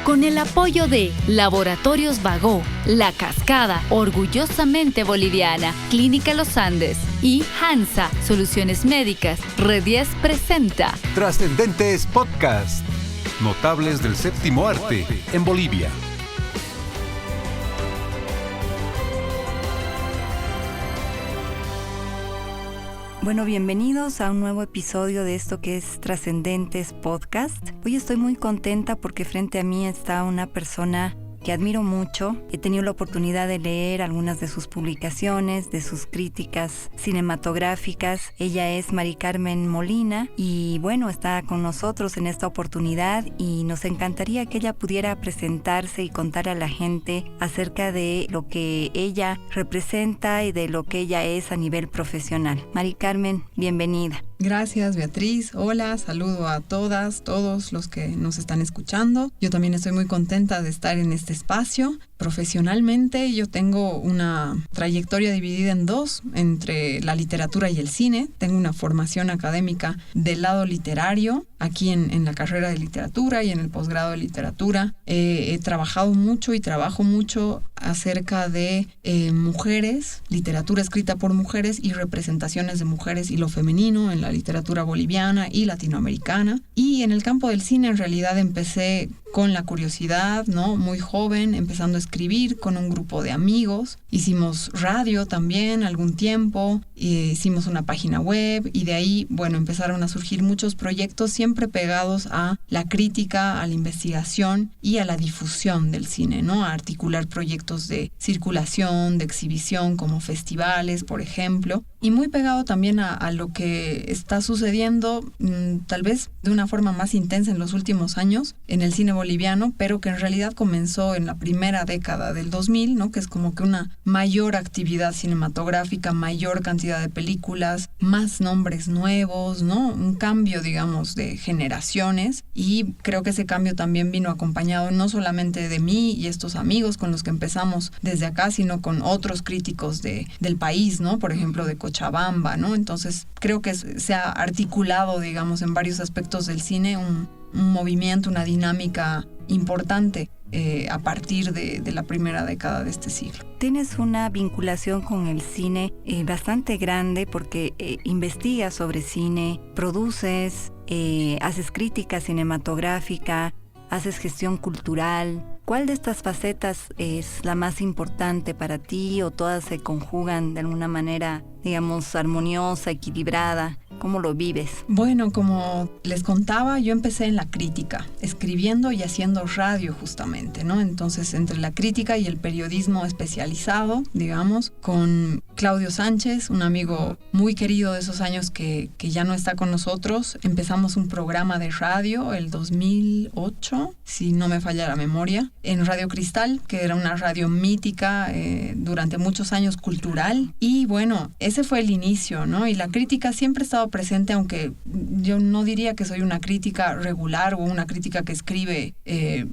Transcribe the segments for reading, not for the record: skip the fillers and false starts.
Con el apoyo de Laboratorios Bagó, La Cascada, orgullosamente boliviana, Clínica Los Andes y Hansa, Soluciones Médicas, Red 10 presenta Trascendentes Podcast. Notables del séptimo arte en Bolivia. Bueno, bienvenidos a un nuevo episodio de esto que es Trascendentes Podcast. Hoy estoy muy contenta porque frente a mí está una persona que admiro mucho. He tenido la oportunidad de leer algunas de sus publicaciones, de sus críticas cinematográficas. Ella es Mari Carmen Molina y bueno, está con nosotros en esta oportunidad y nos encantaría que ella pudiera presentarse y contar a la gente acerca de lo que ella representa y de lo que ella es a nivel profesional. Mari Carmen, bienvenida. Gracias, Beatriz. Hola, saludo a todas, todos los que nos están escuchando. Yo también estoy muy contenta de estar en este espacio. Profesionalmente, yo tengo una trayectoria dividida en dos, entre la literatura y el cine. Tengo una formación académica del lado literario, aquí en la carrera de literatura y en el posgrado de literatura. He trabajado mucho y trabajo mucho acerca de mujeres, literatura escrita por mujeres y representaciones de mujeres y lo femenino en la literatura boliviana y latinoamericana. Y en el campo del cine, en realidad, empecé con la curiosidad, ¿no? Muy joven, empezando a escribir con un grupo de amigos. Hicimos radio también algún tiempo, hicimos una página web y de ahí, bueno, empezaron a surgir muchos proyectos siempre pegados a la crítica, a la investigación y a la difusión del cine, ¿no? A articular proyectos de circulación, de exhibición, como festivales, por ejemplo. Y muy pegado también a lo que está sucediendo, tal vez de una forma más intensa en los últimos años, en el cine boliviano, pero que en realidad comenzó en la primera década del 2000, ¿no? Que es como que una mayor actividad cinematográfica, mayor cantidad de películas, más nombres nuevos, ¿no? Un cambio, digamos, de generaciones, y creo que ese cambio también vino acompañado no solamente de mí y estos amigos con los que empezamos desde acá, sino con otros críticos del país, ¿no? Por ejemplo, de Cochabamba, ¿no? Entonces, creo que se ha articulado, digamos, en varios aspectos del cine un movimiento, una dinámica importante a partir de la primera década de este siglo. Tienes una vinculación con el cine bastante grande porque investigas sobre cine, produces, haces crítica cinematográfica, haces gestión cultural. ¿Cuál de estas facetas es la más importante para ti o todas se conjugan de alguna manera, digamos, armoniosa, equilibrada? ¿Cómo lo vives? Bueno, como les contaba, yo empecé en la crítica, escribiendo y haciendo radio justamente, ¿no? Entonces, entre la crítica y el periodismo especializado, digamos, con Claudio Sánchez, un amigo muy querido de esos años que ya no está con nosotros, empezamos un programa de radio el 2008, si no me falla la memoria, en Radio Cristal, que era una radio mítica durante muchos años, cultural. Y bueno, ese fue el inicio, ¿no? Y la crítica siempre ha estado presente, aunque yo no diría que soy una crítica regular o una crítica que escribe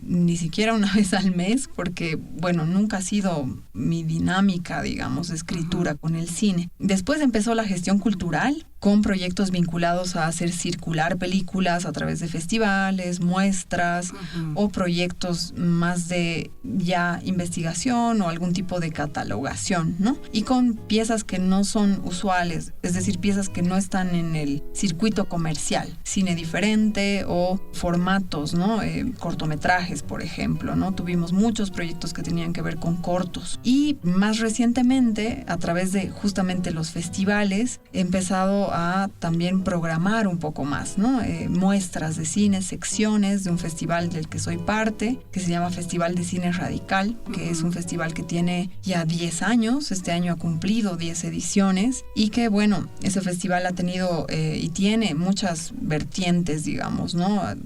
ni siquiera una vez al mes, porque, bueno, nunca ha sido mi dinámica, digamos, de escritura con el cine. Después empezó la gestión cultural, con proyectos vinculados a hacer circular películas a través de festivales, muestras o proyectos más de ya investigación o algún tipo de catalogación, ¿no? Y con piezas que no son usuales, es decir, piezas que no están en el circuito comercial, cine diferente o formatos, ¿no? Cortometrajes, por ejemplo, ¿no? Tuvimos muchos proyectos que tenían que ver con cortos. Y más recientemente, a través de justamente los festivales, he empezado a también programar un poco más, ¿no? Muestras de cine, secciones de un festival del que soy parte, que se llama Festival de Cine Radical, que es un festival que tiene ya 10 años, este año ha cumplido 10 ediciones, y que, bueno, ese festival ha tenido y tiene muchas vertientes, digamos, ¿no? Ha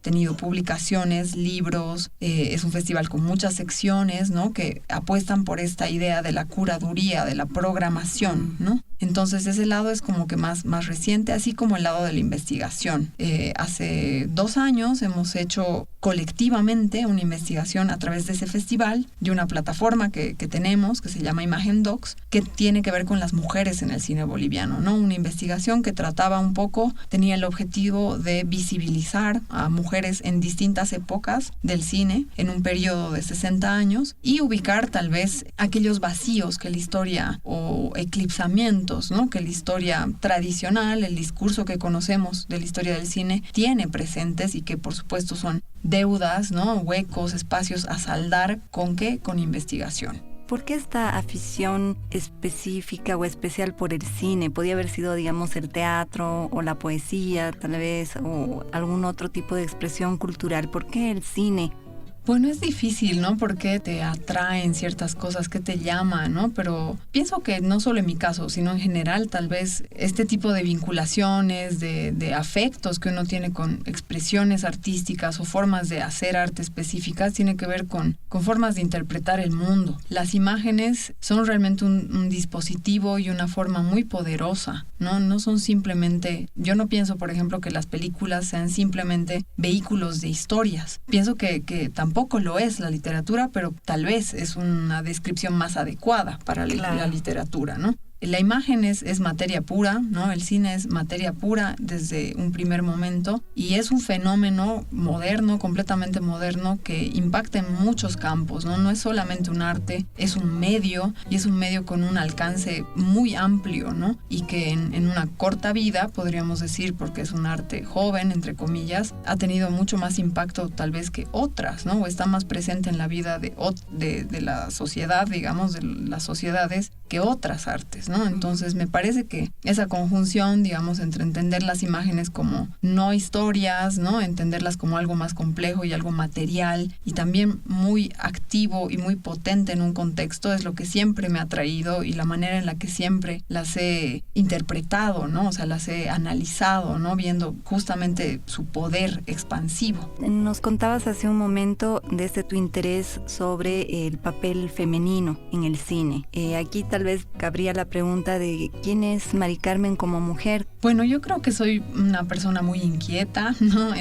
tenido publicaciones, libros, es un festival con muchas secciones, ¿no? Que apuestan por esta idea de la curaduría, de la programación, ¿no? Entonces ese lado es como que más reciente, así como el lado de la investigación. Hace 2 años hemos hecho colectivamente una investigación a través de ese festival, de una plataforma que tenemos, que se llama Imagen Docs, que tiene que ver con las mujeres en el cine boliviano, ¿no? Una investigación que trataba un poco, tenía el objetivo de visibilizar a mujeres en distintas épocas del cine, en un periodo de 60 años, y ubicar tal vez aquellos vacíos que la historia, o eclipsamientos, ¿no? Que la historia tradicional, el discurso que conocemos de la historia del cine, tiene presentes y que por supuesto son deudas, ¿no? Huecos, espacios a saldar. ¿Con qué? Con investigación. ¿Por qué esta afición específica o especial por el cine? Podría haber sido, digamos, el teatro o la poesía, tal vez, o algún otro tipo de expresión cultural. ¿Por qué el cine? Bueno, es difícil, ¿no? Porque te atraen ciertas cosas, que te llaman, ¿no? Pero pienso que no solo en mi caso, sino en general, tal vez este tipo de vinculaciones, de afectos que uno tiene con expresiones artísticas o formas de hacer arte específicas, tiene que ver con formas de interpretar el mundo. Las imágenes son realmente un dispositivo y una forma muy poderosa, ¿no? No son simplemente, yo no pienso, por ejemplo, que las películas sean simplemente vehículos de historias. Pienso que tampoco lo es la literatura, pero tal vez es una descripción más adecuada para la literatura, ¿no? La imagen es materia pura, ¿no? El cine es materia pura desde un primer momento y es un fenómeno moderno, completamente moderno, que impacta en muchos campos, ¿no? No es solamente un arte, es un medio, y es un medio con un alcance muy amplio, ¿no? Y que en una corta vida, podríamos decir, porque es un arte joven, entre comillas, ha tenido mucho más impacto tal vez que otras, ¿no? O está más presente en la vida de la sociedad, digamos, de las sociedades, que otras artes, ¿no? Entonces me parece que esa conjunción, digamos, entre entender las imágenes como no historias, ¿no? Entenderlas como algo más complejo y algo material y también muy activo y muy potente en un contexto, es lo que siempre me ha atraído y la manera en la que siempre las he interpretado, ¿no? O sea, las he analizado, ¿no? Viendo justamente su poder expansivo. Nos contabas hace un momento desde tu interés sobre el papel femenino en el cine. Aquí tal vez cabría la pregunta de ¿quién es Mari Carmen como mujer? Bueno, yo creo que soy una persona muy inquieta, ¿no?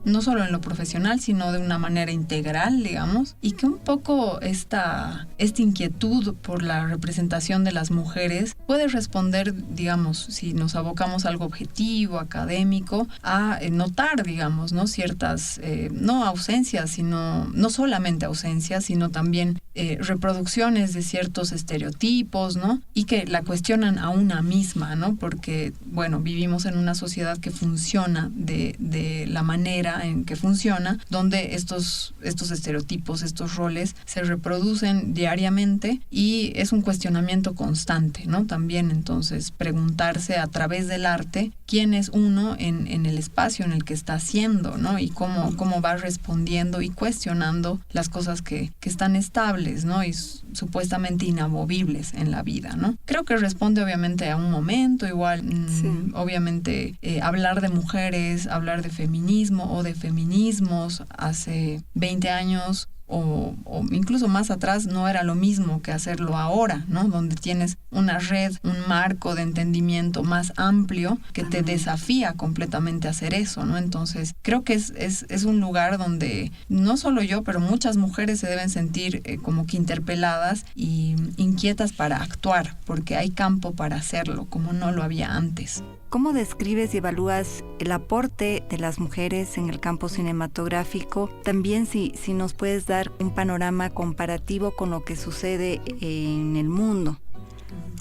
No solo en lo profesional, sino de una manera integral, digamos, y que un poco esta inquietud por la representación de las mujeres puede responder, digamos, si nos abocamos a algo objetivo, académico, a notar, digamos, ¿no? Ciertas, no ausencias, sino, no solamente ausencias, sino también reproducciones de ciertos estereotipos, ¿no? Y que la cuestionan a una misma, ¿no? Porque, bueno, vivimos en una sociedad que funciona de la manera en que funciona, donde estos estereotipos, estos roles se reproducen diariamente y es un cuestionamiento constante, ¿no? También entonces preguntarse a través del arte quién es uno en el espacio en el que está haciendo, ¿no? Y cómo va respondiendo y cuestionando las cosas que están estables, ¿no? Y supuestamente inamovibles en la vida, ¿no? Creo que responde obviamente a un momento, igual, sí. Obviamente hablar de mujeres, hablar de feminismo o de feminismos hace 20 años o incluso más atrás no era lo mismo que hacerlo ahora, ¿no? Donde tienes una red, un marco de entendimiento más amplio que te desafía completamente a hacer eso, ¿no? Entonces creo que es un lugar donde no solo yo, pero muchas mujeres se deben sentir como que interpeladas y inquietas para actuar, porque hay campo para hacerlo, como no lo había antes. ¿Cómo describes y evalúas el aporte de las mujeres en el campo cinematográfico? También si nos puedes dar un panorama comparativo con lo que sucede en el mundo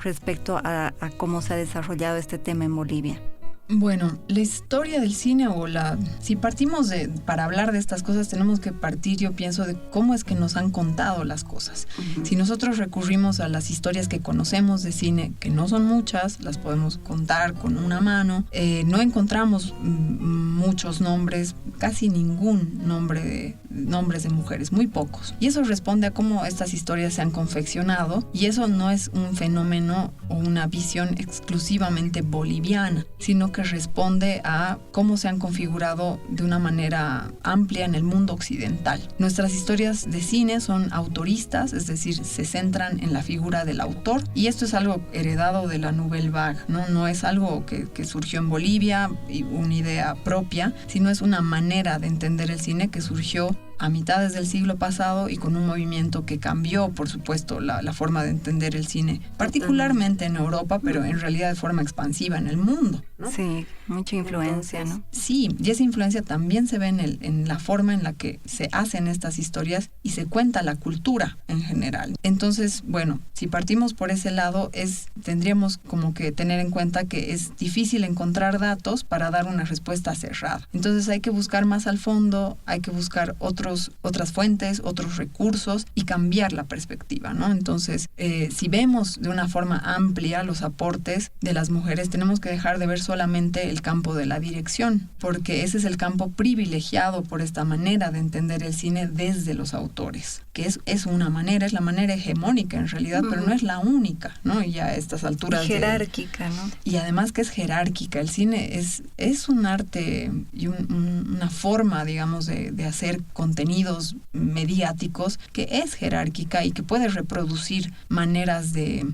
respecto a cómo se ha desarrollado este tema en Bolivia. Bueno, la historia del cine si partimos para hablar de estas cosas tenemos que partir, yo pienso, de cómo es que nos han contado las cosas. Uh-huh. Si nosotros recurrimos a las historias que conocemos de cine, que no son muchas, las podemos contar con una mano, no encontramos muchos nombres, casi ningún nombres de mujeres, muy pocos. Y eso responde a cómo estas historias se han confeccionado, y eso no es un fenómeno o una visión exclusivamente boliviana, sino que responde a cómo se han configurado de una manera amplia en el mundo occidental. Nuestras historias de cine son autoristas, es decir, se centran en la figura del autor, y esto es algo heredado de la Nouvelle Vague, ¿no? No es algo que surgió en Bolivia y una idea propia, sino es una manera de entender el cine que surgió a mitades del siglo pasado y con un movimiento que cambió, por supuesto, la forma de entender el cine, particularmente en Europa, pero en realidad de forma expansiva en el mundo, ¿no? Sí, mucha influencia, ¿no? Sí, y esa influencia también se ve en la forma en la que se hacen estas historias y se cuenta la cultura en general. Entonces, bueno, si partimos por ese lado, tendríamos como que tener en cuenta que es difícil encontrar datos para dar una respuesta cerrada. Entonces hay que buscar más al fondo, hay que buscar otras fuentes, otros recursos y cambiar la perspectiva, ¿no? Entonces, si vemos de una forma amplia los aportes de las mujeres, tenemos que dejar de ver solamente el campo de la dirección, porque ese es el campo privilegiado por esta manera de entender el cine desde los autores, que es una manera, es la manera hegemónica en realidad, pero no es la única, ¿no? Y ya a estas alturas... Y jerárquica, ¿no? Y además que es jerárquica. El cine es un arte y una forma, digamos, de hacer contenidos mediáticos que es jerárquica y que puede reproducir maneras de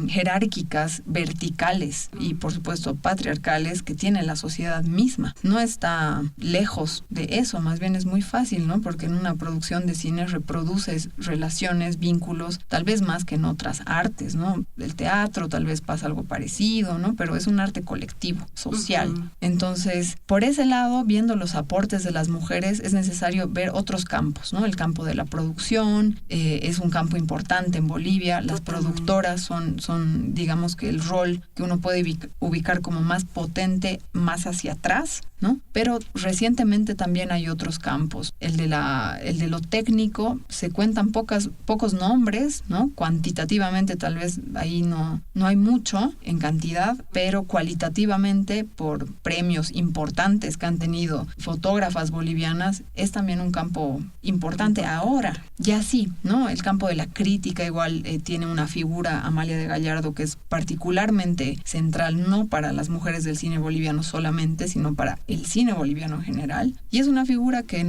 jerárquicas, verticales y por supuesto patriarcales que tiene la sociedad misma. No está lejos de eso, más bien es muy fácil, ¿no? Porque en una producción de cine reproduces relaciones, vínculos, tal vez más que en otras artes, ¿no? El teatro tal vez pasa algo parecido, ¿no? Pero es un arte colectivo, social. Entonces, por ese lado, viendo los aportes de las mujeres, es necesario ver otros campos, ¿no? El campo de la producción es un campo importante en Bolivia. Las productoras son, digamos que el rol que uno puede ubicar como más potente, más hacia atrás, ¿no? Pero recientemente también hay otros campos. El de lo técnico, se cuentan pocos nombres, ¿no? Cuantitativamente tal vez ahí no hay mucho en cantidad, pero cualitativamente por premios importantes que han tenido fotógrafas bolivianas, es también un campo importante ahora. Ya sí, ¿no? El campo de la crítica igual tiene una figura, Amalia de Gallardo, que es particularmente central, no para las mujeres del cine boliviano solamente, sino para el cine boliviano en general. Y es una figura que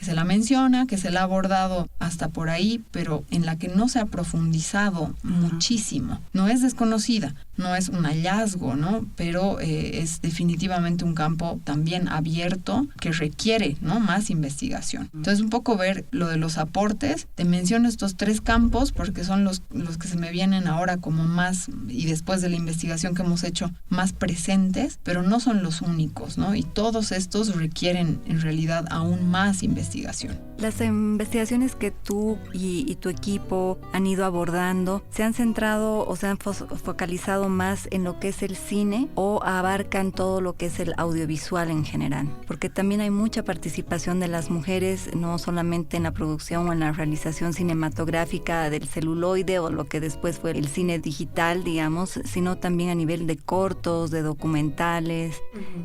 se la menciona, que se la ha abordado hasta por ahí, pero en la que no se ha profundizado muchísimo. No es desconocida, no es un hallazgo, ¿no? Pero es definitivamente un campo también abierto que requiere, ¿no? Más investigación. Entonces, un poco ver lo de los aportes. Te menciono estos 3 campos porque son los que se me vienen ahora como más, y después de la investigación que hemos hecho, más presentes, pero no son los únicos, ¿no? Y todos estos requieren en realidad aún más investigación. Las investigaciones que tú y tu equipo han ido abordando, ¿se han centrado o se han focalizado más en lo que es el cine o abarcan todo lo que es el audiovisual en general? Porque también hay mucha participación de las mujeres, no solamente en la producción o en la realización cinematográfica del celuloide o lo que después fue el cine digital, digamos, sino también a nivel de cortos, de documentales,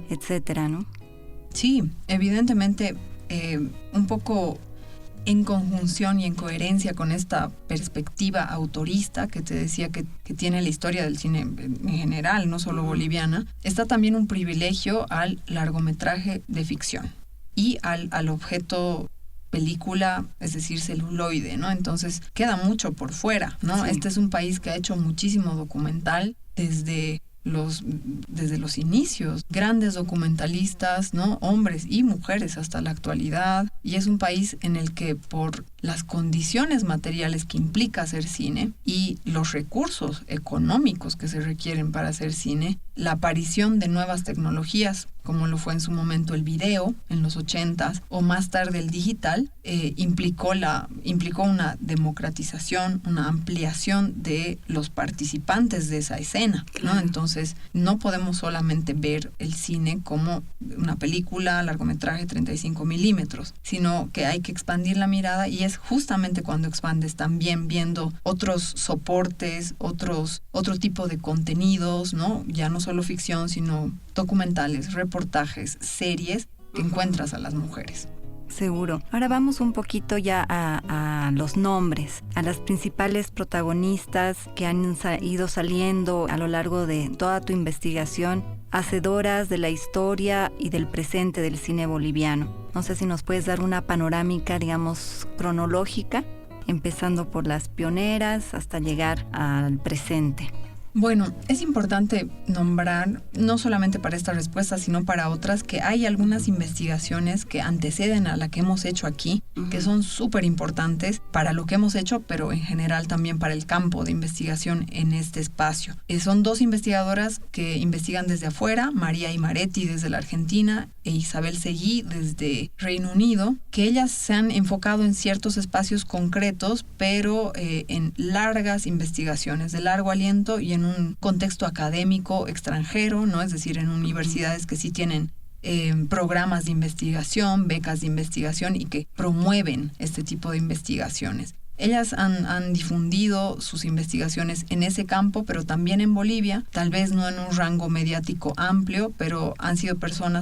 etcétera, ¿no? Sí, evidentemente, un poco en conjunción y en coherencia con esta perspectiva autorista que te decía que tiene la historia del cine en general, no solo boliviana, está también un privilegio al largometraje de ficción y al objeto película, es decir, celuloide, ¿no? Entonces queda mucho por fuera, ¿no? Sí. Este es un país que ha hecho muchísimo documental desde los inicios, grandes documentalistas, ¿no? Hombres y mujeres hasta la actualidad, y es un país en el que por las condiciones materiales que implica hacer cine y los recursos económicos que se requieren para hacer cine, la aparición de nuevas tecnologías, como lo fue en su momento el video en los 80s o más tarde el digital, implicó una democratización, una ampliación de los participantes de esa escena, ¿no? Entonces, no podemos solamente ver el cine como una película, largometraje 35 milímetros, sino que hay que expandir la mirada, y es justamente cuando expandes también viendo otros soportes, otro tipo de contenidos, ¿no? Ya no solo ficción, sino documentales, reportajes, series, que encuentras a las mujeres. Seguro. Ahora vamos un poquito ya a los nombres, a las principales protagonistas que han ido saliendo a lo largo de toda tu investigación. hacedoras de la historia y del presente del cine boliviano. No sé si nos puedes dar una panorámica, digamos, cronológica, empezando por las pioneras hasta llegar al presente. Bueno, es importante nombrar, no solamente para esta respuesta, sino para otras, que hay algunas investigaciones que anteceden a la que hemos hecho aquí, que son súper importantes para lo que hemos hecho, pero en general también para el campo de investigación en este espacio. Son 2 investigadoras que investigan desde afuera, María Imaretti desde la Argentina e Isabel Seguí desde Reino Unido, que ellas se han enfocado en ciertos espacios concretos, pero en largas investigaciones de largo aliento y en un contexto académico extranjero, ¿no? Es decir, en universidades que sí tienen programas de investigación, becas de investigación y que promueven este tipo de investigaciones. Ellas han difundido sus investigaciones en ese campo, pero también en Bolivia, tal vez no en un rango mediático amplio, pero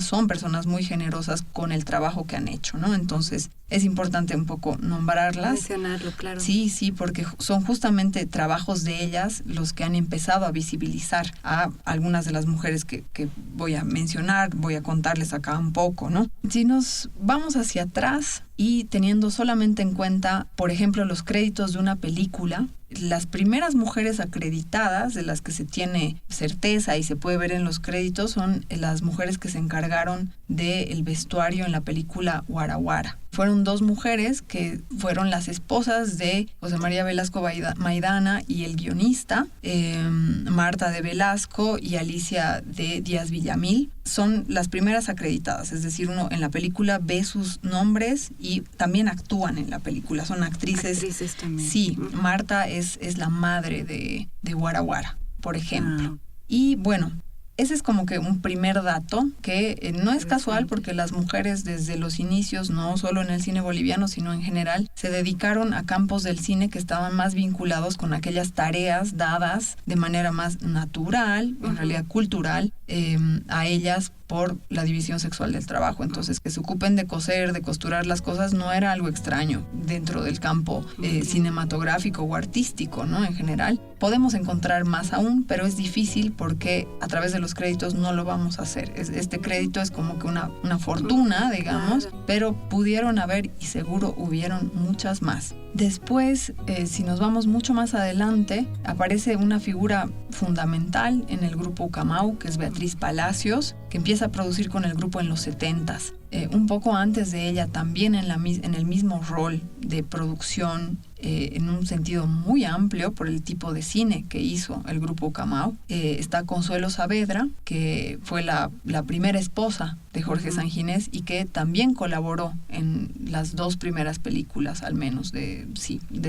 son personas muy generosas con el trabajo que han hecho, ¿no? Entonces, es importante un poco nombrarlas. Mencionarlo, claro. Sí, porque son justamente trabajos de ellas los que han empezado a visibilizar a algunas de las mujeres que voy a mencionar, voy a contarles acá un poco, ¿no? Si nos vamos hacia atrás y teniendo solamente en cuenta, por ejemplo, los créditos de una película, las primeras mujeres acreditadas de las que se tiene certeza y se puede ver en los créditos son las mujeres que se encargaron del vestuario en la película Guara Guara. Fueron 2 mujeres que fueron las esposas de José María Velasco Maidana y el guionista, Marta de Velasco y Alicia de Díaz Villamil. Son las primeras acreditadas, es decir, uno en la película ve sus nombres y también actúan en la película, son actrices. Actrices también. Sí, Marta es la madre de Guara Guara, por ejemplo. Y bueno, ese es como que un primer dato que no es casual porque las mujeres desde los inicios, no solo en el cine boliviano, sino en general, se dedicaron a campos del cine que estaban más vinculados con aquellas tareas dadas de manera más natural, en realidad cultural, a ellas por la división sexual del trabajo. Entonces, que se ocupen de coser, de costurar las cosas, no era algo extraño dentro del campo cinematográfico o artístico, ¿no? En general. Podemos encontrar más aún, pero es difícil porque a través de los créditos no lo vamos a hacer. Este crédito es como que una fortuna, digamos, pero pudieron haber y seguro hubieron muchas más. Después, si nos vamos mucho más adelante, aparece una figura fundamental en el grupo Ucamau, que es Beatriz Palacios, que empieza a producir con el grupo en los 70s. Un poco antes de ella, también en el mismo rol de producción, en un sentido muy amplio por el tipo de cine que hizo el grupo Ucamau, está Consuelo Saavedra, que fue la primera esposa de Jorge Sanginés y que también colaboró en las 2 primeras películas, al menos, de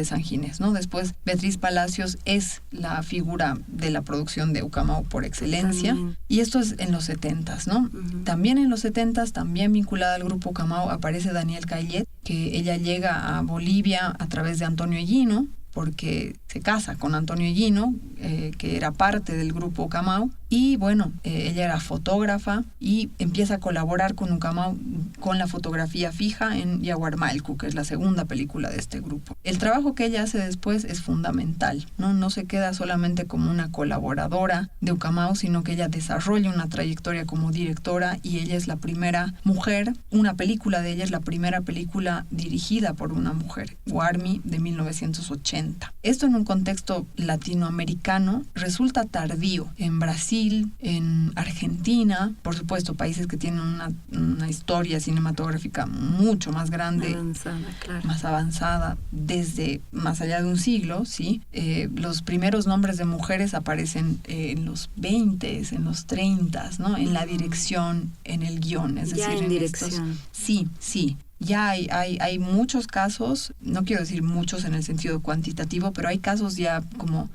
Sanginés, ¿no? Después, Beatriz Palacios es la figura de la producción de Ucamau por excelencia. Y esto es en los 70s, ¿no? También en los 70s, también vinculada al grupo Ucamau, aparece Daniel Caillet, que ella llega a Bolivia a través de Antonio Hellino, porque se casa con Antonio Hellino, que era parte del grupo Ucamau, y bueno, ella era fotógrafa y empieza a colaborar con Ucamau con la fotografía fija en Yaguarmalcu, que es la segunda película de este grupo. El trabajo que ella hace después es fundamental, ¿no? No se queda solamente como una colaboradora de Ucamau, sino que ella desarrolla una trayectoria como directora y ella es la primera mujer, una película de ella es la primera película dirigida por una mujer, Guarmi, de 1980. Esto en un contexto latinoamericano resulta tardío. En Brasil, en Argentina, por supuesto, países que tienen una historia cinematográfica mucho más grande, más avanzada, desde más allá de un siglo, ¿sí? Los primeros nombres de mujeres aparecen en los 20s, en los 30s, ¿no? En la dirección, en el guión, es decir, en dirección. Sí. Ya hay muchos casos, no quiero decir muchos en el sentido cuantitativo, pero hay casos ya como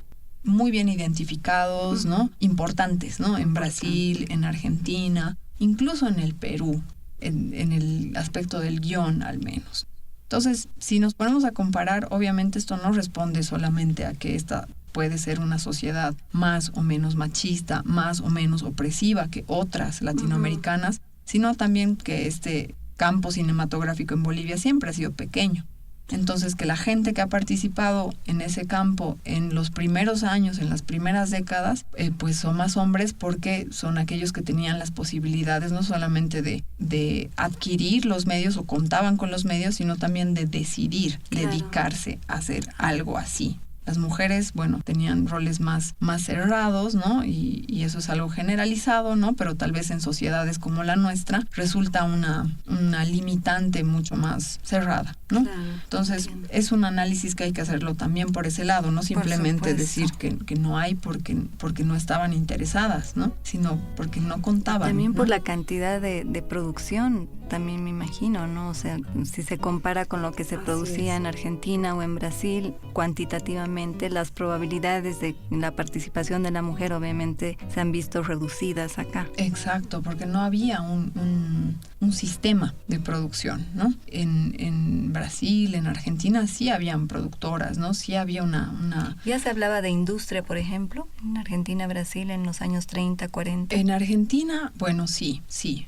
muy bien identificados, ¿no? Importantes, ¿no? En Brasil, en Argentina, incluso en el Perú, en el aspecto del guión al menos. Entonces, si nos ponemos a comparar, obviamente esto no responde solamente a que esta puede ser una sociedad más o menos machista, más o menos opresiva que otras latinoamericanas, sino también que este campo cinematográfico en Bolivia siempre ha sido pequeño. Entonces, que la gente que ha participado en ese campo en los primeros años, en las primeras décadas, pues son más hombres porque son aquellos que tenían las posibilidades no solamente de adquirir los medios o contaban con los medios, sino también de decidir dedicarse a hacer algo así. Las mujeres, bueno, tenían roles más cerrados, ¿no? Y eso es algo generalizado, ¿no? Pero tal vez en sociedades como la nuestra resulta una limitante mucho más cerrada, ¿no? Claro, entonces, entiendo. Es un análisis que hay que hacerlo también por ese lado, no simplemente decir que no hay porque no estaban interesadas, ¿no? Sino porque no contaban. También por ¿no? la cantidad de producción, también me imagino, ¿no? O sea, si se compara con lo que se producía en Argentina o en Brasil, cuantitativamente las probabilidades de la participación de la mujer obviamente se han visto reducidas acá. Exacto, porque no había un sistema de producción, ¿no? En Brasil, en Argentina sí habían productoras, ¿no? Sí había una... ¿Ya se hablaba de industria, por ejemplo, en Argentina, Brasil, en los años 30, 40? En Argentina, bueno, sí.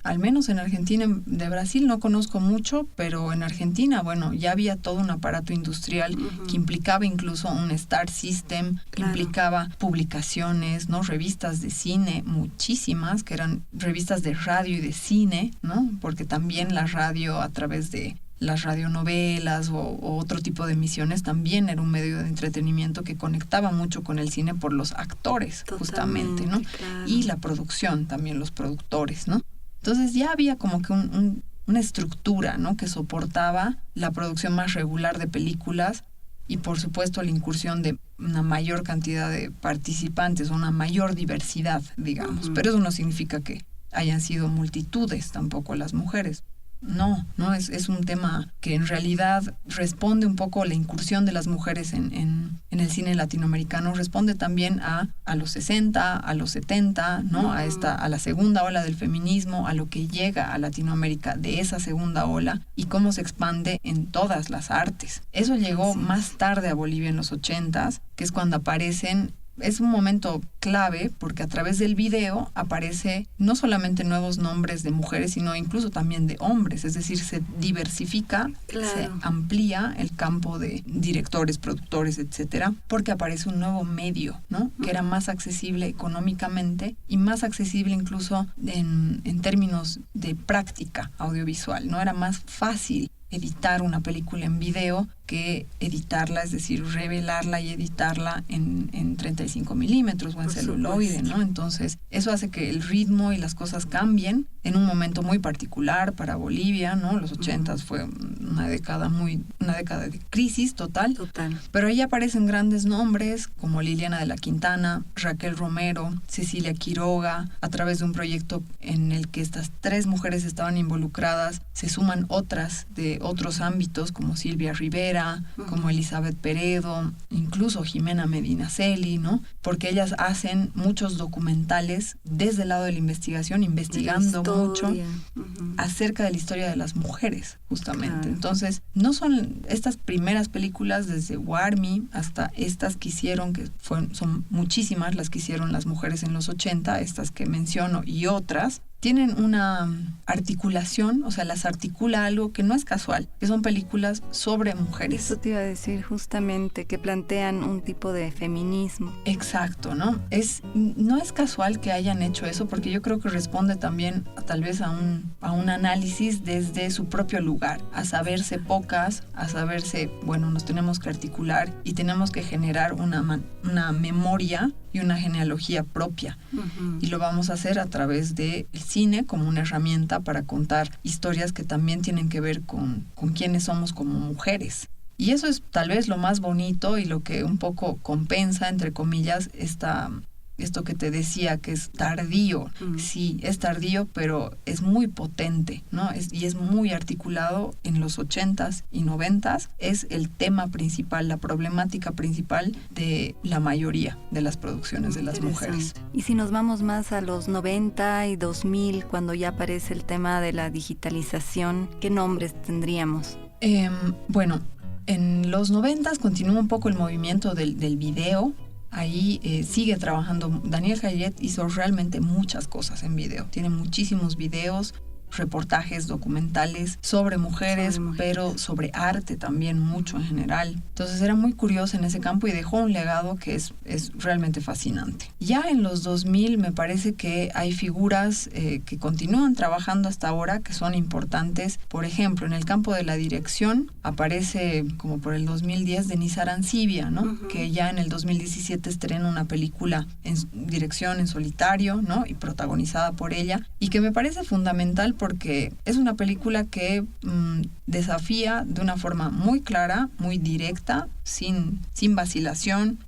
Al menos en Argentina, de Brasil no conozco mucho, pero en Argentina, bueno, ya había todo un aparato industrial que implicaba incluso un Star System, implicaba publicaciones, ¿no? Revistas de cine, muchísimas, que eran revistas de radio y de cine, ¿no? Porque también la radio a través de las radionovelas o otro tipo de emisiones también era un medio de entretenimiento que conectaba mucho con el cine por los actores, justamente, ¿no? Claro. Y la producción, también los productores, ¿no? Entonces ya había como que una estructura, ¿no? Que soportaba la producción más regular de películas y por supuesto la incursión de una mayor cantidad de participantes o una mayor diversidad, digamos. Pero eso no significa que hayan sido multitudes tampoco las mujeres. No, es un tema que en realidad responde un poco a la incursión de las mujeres en el cine latinoamericano, responde también a los 60, a los 70, ¿no? A la segunda ola del feminismo, a lo que llega a Latinoamérica de esa segunda ola y cómo se expande en todas las artes. Eso llegó más tarde a Bolivia en los 80s, que es cuando aparecen. Es un momento clave porque a través del video aparece no solamente nuevos nombres de mujeres, sino incluso también de hombres. Es decir, se diversifica, se amplía el campo de directores, productores, etcétera, porque aparece un nuevo medio, ¿no? Que era más accesible económicamente y más accesible incluso en términos de práctica audiovisual, ¿no? Era más fácil editar una película en video que editarla, es decir, revelarla y editarla en 35 milímetros o en celuloide, ¿no? Entonces, eso hace que el ritmo y las cosas cambien en un momento muy particular para Bolivia, ¿no? Los 80s fue una década de crisis total. Pero ahí aparecen grandes nombres como Liliana de la Quintana, Raquel Romero, Cecilia Quiroga, a través de un proyecto en el que estas 3 mujeres estaban involucradas, se suman otras de otros ámbitos como Silvia Rivera, como Elizabeth Peredo, incluso Jimena Medinaceli, ¿no? Porque ellas hacen muchos documentales desde el lado de la investigación, investigando mucho acerca de la historia de las mujeres, justamente. Claro. Entonces, no son estas primeras películas desde Warmi hasta estas que hicieron, son muchísimas las que hicieron las mujeres en los 80, estas que menciono y otras, tienen una articulación, o sea, las articula algo que no es casual, que son películas sobre mujeres. Eso te iba a decir justamente, que plantean un tipo de feminismo. Exacto, ¿no? No es casual que hayan hecho eso, porque yo creo que responde también tal vez a un análisis desde su propio lugar, a saberse pocas, a saberse, bueno, nos tenemos que articular y tenemos que generar una memoria y una genealogía propia. Y lo vamos a hacer a través del cine como una herramienta para contar historias que también tienen que ver con quiénes somos como mujeres. Y eso es tal vez lo más bonito y lo que un poco compensa, entre comillas, esto que te decía, que es tardío. Sí, es tardío, pero es muy potente, ¿no? Y es muy articulado en los 80s y 90s. Es el tema principal, la problemática principal de la mayoría de las producciones de las mujeres. Y si nos vamos más a los 90 y 2000, cuando ya aparece el tema de la digitalización, ¿qué nombres tendríamos? Bueno, en los 90s continúa un poco el movimiento del video. Ahí sigue trabajando. Daniel Jayet hizo realmente muchas cosas en video. Tiene muchísimos videos. reportajes, documentales sobre mujeres, pero sobre arte también mucho en general. Entonces era muy curiosa en ese campo y dejó un legado que es realmente fascinante. Ya en los 2000 me parece que hay figuras que continúan trabajando hasta ahora que son importantes. Por ejemplo, en el campo de la dirección aparece como por el 2010 Denise Arancibia, ¿no? Que ya en el 2017 estrena una película en dirección en solitario, ¿no? Y protagonizada por ella, y que me parece fundamental porque es una película que desafía de una forma muy clara, muy directa, sin vacilación,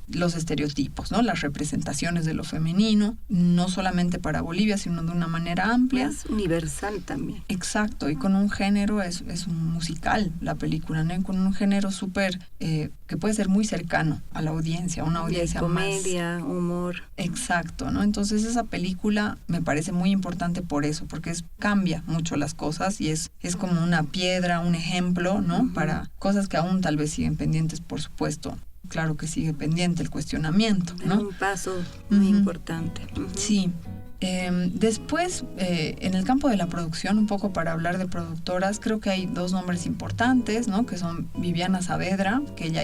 los estereotipos, ¿no? Las representaciones de lo femenino, no solamente para Bolivia, sino de una manera amplia. Es universal también. Exacto, y con un género, es un musical la película, ¿no? Con un género súper, que puede ser muy cercano a la audiencia, una audiencia comedia, humor. Exacto, ¿no? Entonces esa película me parece muy importante por eso, porque cambia mucho las cosas y es como una piedra, un ejemplo, ¿no? Para cosas que aún tal vez siguen pendientes, por supuesto. Claro que sigue pendiente el cuestionamiento, ¿no? Es un paso muy importante. Sí. Después, en el campo de la producción, un poco para hablar de productoras, creo que hay dos nombres importantes, ¿no? Que son Viviana Saavedra, que ella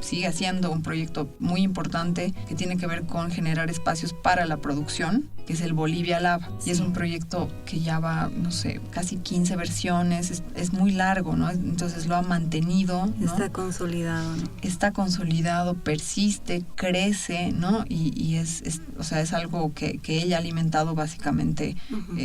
sigue haciendo un proyecto muy importante que tiene que ver con generar espacios para la producción, que es el Bolivia Lab. Sí. Y es un proyecto que ya va, no sé, casi 15 versiones, es muy largo, ¿no? Entonces lo ha mantenido, ¿no? Está consolidado, ¿no? Está consolidado, persiste, crece, ¿no? Y es algo que ella ha alimentado básicamente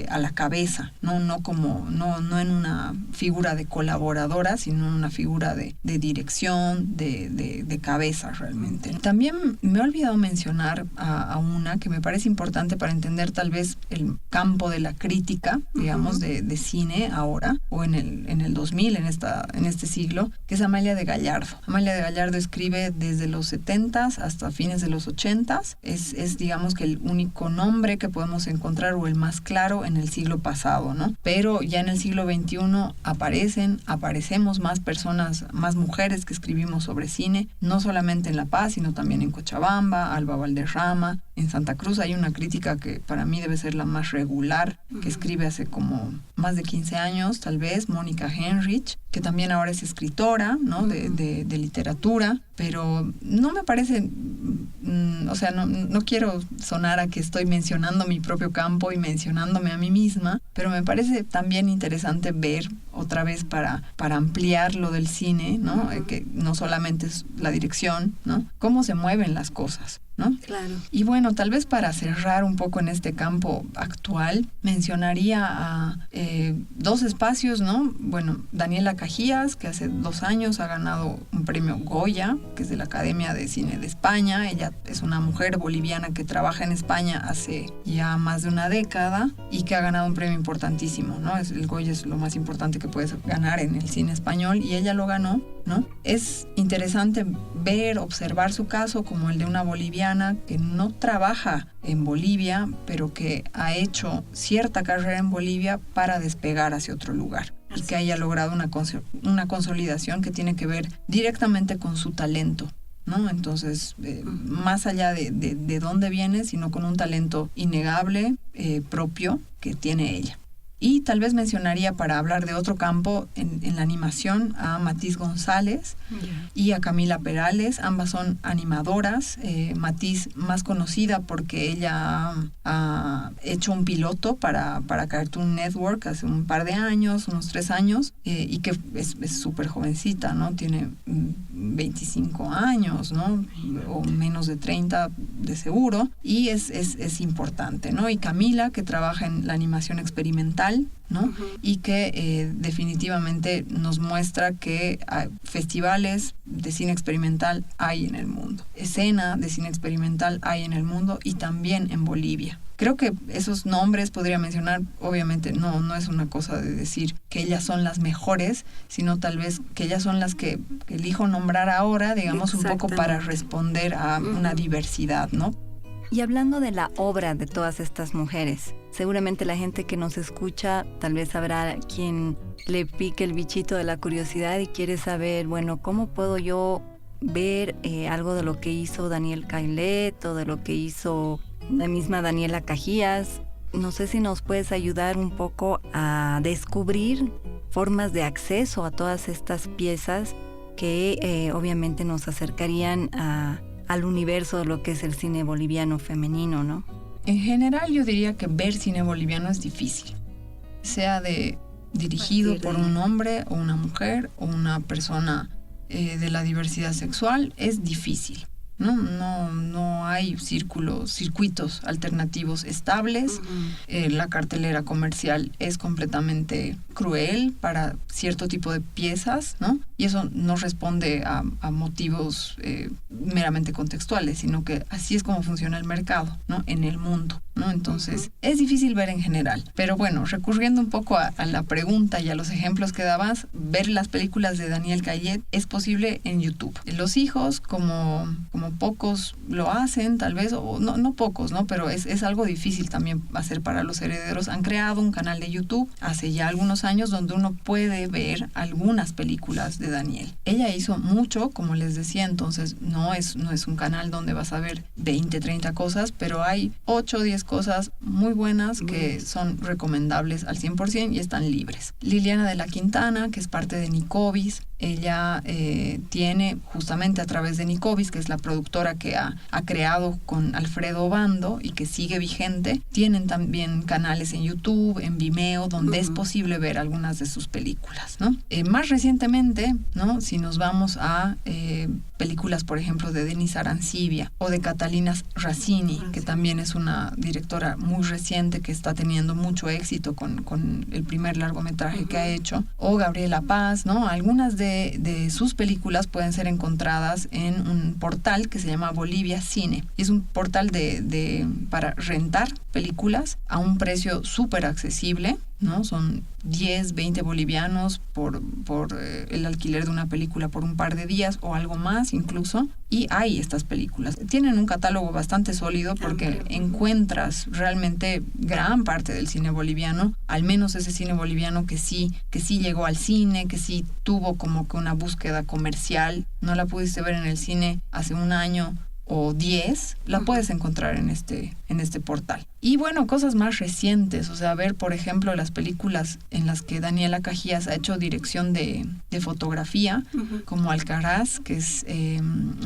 a la cabeza, no en una figura de colaboradora, sino en una figura de dirección, de cabeza realmente. También me he olvidado mencionar a una que me parece importante para entender tal vez el campo de la crítica, digamos, de cine ahora, o en el 2000, en este siglo, que es Amelia de Gallardo. Amelia de Gallardo escribe desde los 70s hasta fines de los 80s. Es digamos que el único nombre que podemos encontrar, o el más claro, en el siglo pasado, ¿no? Pero ya en el siglo XXI aparecemos más personas, más mujeres que escribimos sobre cine, no solamente en La Paz, sino también en Cochabamba, Alba Valderrama. En Santa Cruz hay una crítica que para mí debe ser la más regular, que escribe hace como más de 15 años, tal vez, Mónica Henrich, que también ahora es escritora, ¿no? de literatura, pero no me parece, no quiero sonar a que estoy mencionando mi propio campo y mencionándome a mí misma, pero me parece también interesante ver otra vez para ampliar lo del cine, ¿no? Que no solamente es la dirección, ¿no? Cómo se mueven las cosas, ¿no? Claro. Y bueno, tal vez para cerrar un poco en este campo actual, mencionaría a dos espacios, ¿no? Bueno, Daniela Cajías, que hace 2 años ha ganado un premio Goya, que es de la Academia de Cine de España. Ella es una mujer boliviana que trabaja en España hace ya más de una década y que ha ganado un premio importantísimo, ¿no? El Goya es lo más importante que puedes ganar en el cine español y ella lo ganó, ¿no? Es interesante observar su caso como el de una boliviana que no trabaja en Bolivia, pero que ha hecho cierta carrera en Bolivia para despegar hacia otro lugar. Y que haya logrado una consolidación que tiene que ver directamente con su talento, ¿no? Entonces, más allá de dónde viene, sino con un talento innegable, propio, que tiene ella. Y tal vez mencionaría, para hablar de otro campo, en la animación, a Matiz González y a Camila Perales. Ambas son animadoras. Matiz más conocida porque ella ha hecho un piloto para Cartoon Network hace un par de años, unos 3 años, y que es súper jovencita, ¿no? Tiene 25 años, ¿no? O menos de 30 de seguro, y es importante, ¿no? Y Camila, que trabaja en la animación experimental, ¿no? Y que definitivamente nos muestra que festivales de cine experimental hay en el mundo, escena de cine experimental hay en el mundo y también en Bolivia. Creo que esos nombres podría mencionar, obviamente no es una cosa de decir que ellas son las mejores, sino tal vez que ellas son las que elijo nombrar ahora, digamos, un poco para responder a una diversidad, ¿no? Y hablando de la obra de todas estas mujeres, seguramente la gente que nos escucha, tal vez habrá quien le pique el bichito de la curiosidad y quiere saber, bueno, ¿cómo puedo yo ver algo de lo que hizo Daniel Caillet o de lo que hizo la misma Daniela Cajías? no sé si nos puedes ayudar un poco a descubrir formas de acceso a todas estas piezas que obviamente nos acercarían al universo de lo que es el cine boliviano femenino, ¿no? En general yo diría que ver cine boliviano es difícil, sea dirigido por un hombre o una mujer o una persona de la diversidad sexual, es difícil. No hay circuitos alternativos estables. La cartelera comercial es completamente cruel para cierto tipo de piezas, ¿no? Y eso no responde a motivos meramente contextuales, sino que así es como funciona el mercado, ¿no? En el mundo, ¿no? Entonces, es difícil ver en general. Pero bueno, recurriendo un poco a la pregunta y a los ejemplos que dabas, ver las películas de Daniel Cayet es posible en YouTube. Los hijos, como pocos lo hacen, tal vez, o no pocos, ¿no? Pero es algo difícil también hacer para los herederos. Han creado un canal de YouTube hace ya algunos años donde uno puede ver algunas películas de Daniel. Ella hizo mucho, como les decía, entonces no es un canal donde vas a ver 20, 30 cosas, pero hay 8 o 10 cosas muy buenas que son recomendables al 100% y están libres. Liliana de la Quintana, que es parte de Nicovis, ella tiene justamente a través de Nicovis, que es la productora que ha creado con Alfredo Obando y que sigue vigente, tienen también canales en YouTube, en Vimeo, donde es posible ver algunas de sus películas, ¿no? Más recientemente, ¿no? Si nos vamos a películas, por ejemplo, de Denise Arancibia o de Catalina Razzini, que también es una directora muy reciente que está teniendo mucho éxito con el primer largometraje que ha hecho, o Gabriela Paz, ¿no? Algunas de sus películas pueden ser encontradas en un portal que se llama Bolivia Cine. Es un portal para rentar películas a un precio súper accesible, ¿no? Son 10, 20 bolivianos por el alquiler de una película por un par de días o algo más incluso, y hay estas películas. Tienen un catálogo bastante sólido porque encuentras realmente gran parte del cine boliviano, al menos ese cine boliviano que sí llegó al cine, que sí tuvo como que una búsqueda comercial. No la pudiste ver en el cine hace un año o 10, la puedes encontrar en este portal. Y bueno, cosas más recientes, o sea, ver por ejemplo las películas en las que Daniela Cajías ha hecho dirección de fotografía, como Alcaraz, que es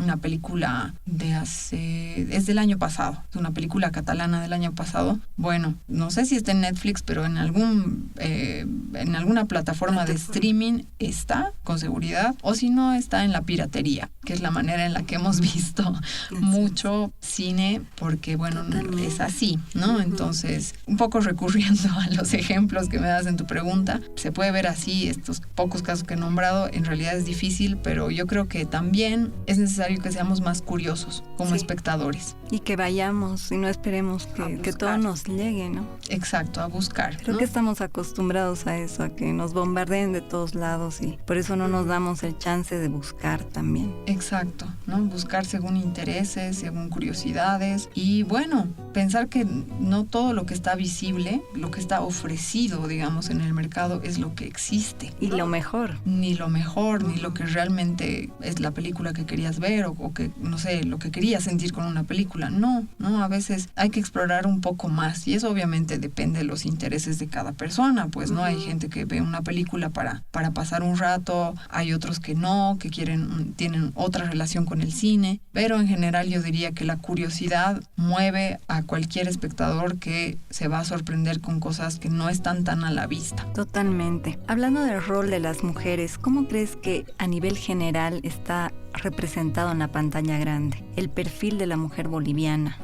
una película es del año pasado, es una película catalana del año pasado. Bueno, no sé si está en Netflix, pero en alguna plataforma de streaming está, con seguridad, o si no está en la piratería, que es la manera en la que hemos visto mucho cine, porque bueno, es así, ¿no? Entonces, un poco recurriendo a los ejemplos que me das en tu pregunta, se puede ver así, estos pocos casos que he nombrado, en realidad es difícil, pero yo creo que también es necesario que seamos más curiosos como espectadores. Y que vayamos y no esperemos que todo nos llegue, ¿no? Exacto, a buscar. Creo que estamos acostumbrados a eso, a que nos bombardeen de todos lados y por eso no nos damos el chance de buscar también. Exacto, ¿no? Buscar según intereses, según curiosidades y bueno, pensar que no todo lo que está visible, lo que está ofrecido, digamos, en el mercado es lo que existe. Y lo mejor. Ni lo mejor, ni lo que realmente es la película que querías ver o que, no sé, lo que querías sentir con una película. No, a veces hay que explorar un poco más y eso obviamente depende de los intereses de cada persona, pues, ¿no? Hay gente que ve una película para pasar un rato, hay otros que no, que tienen otra relación con el cine, pero en general yo diría que la curiosidad mueve a cualquier espectador que se va a sorprender con cosas que no están tan a la vista. Totalmente. Hablando del rol de las mujeres, ¿cómo crees que a nivel general está representado en la pantalla grande el perfil de la mujer boliviana?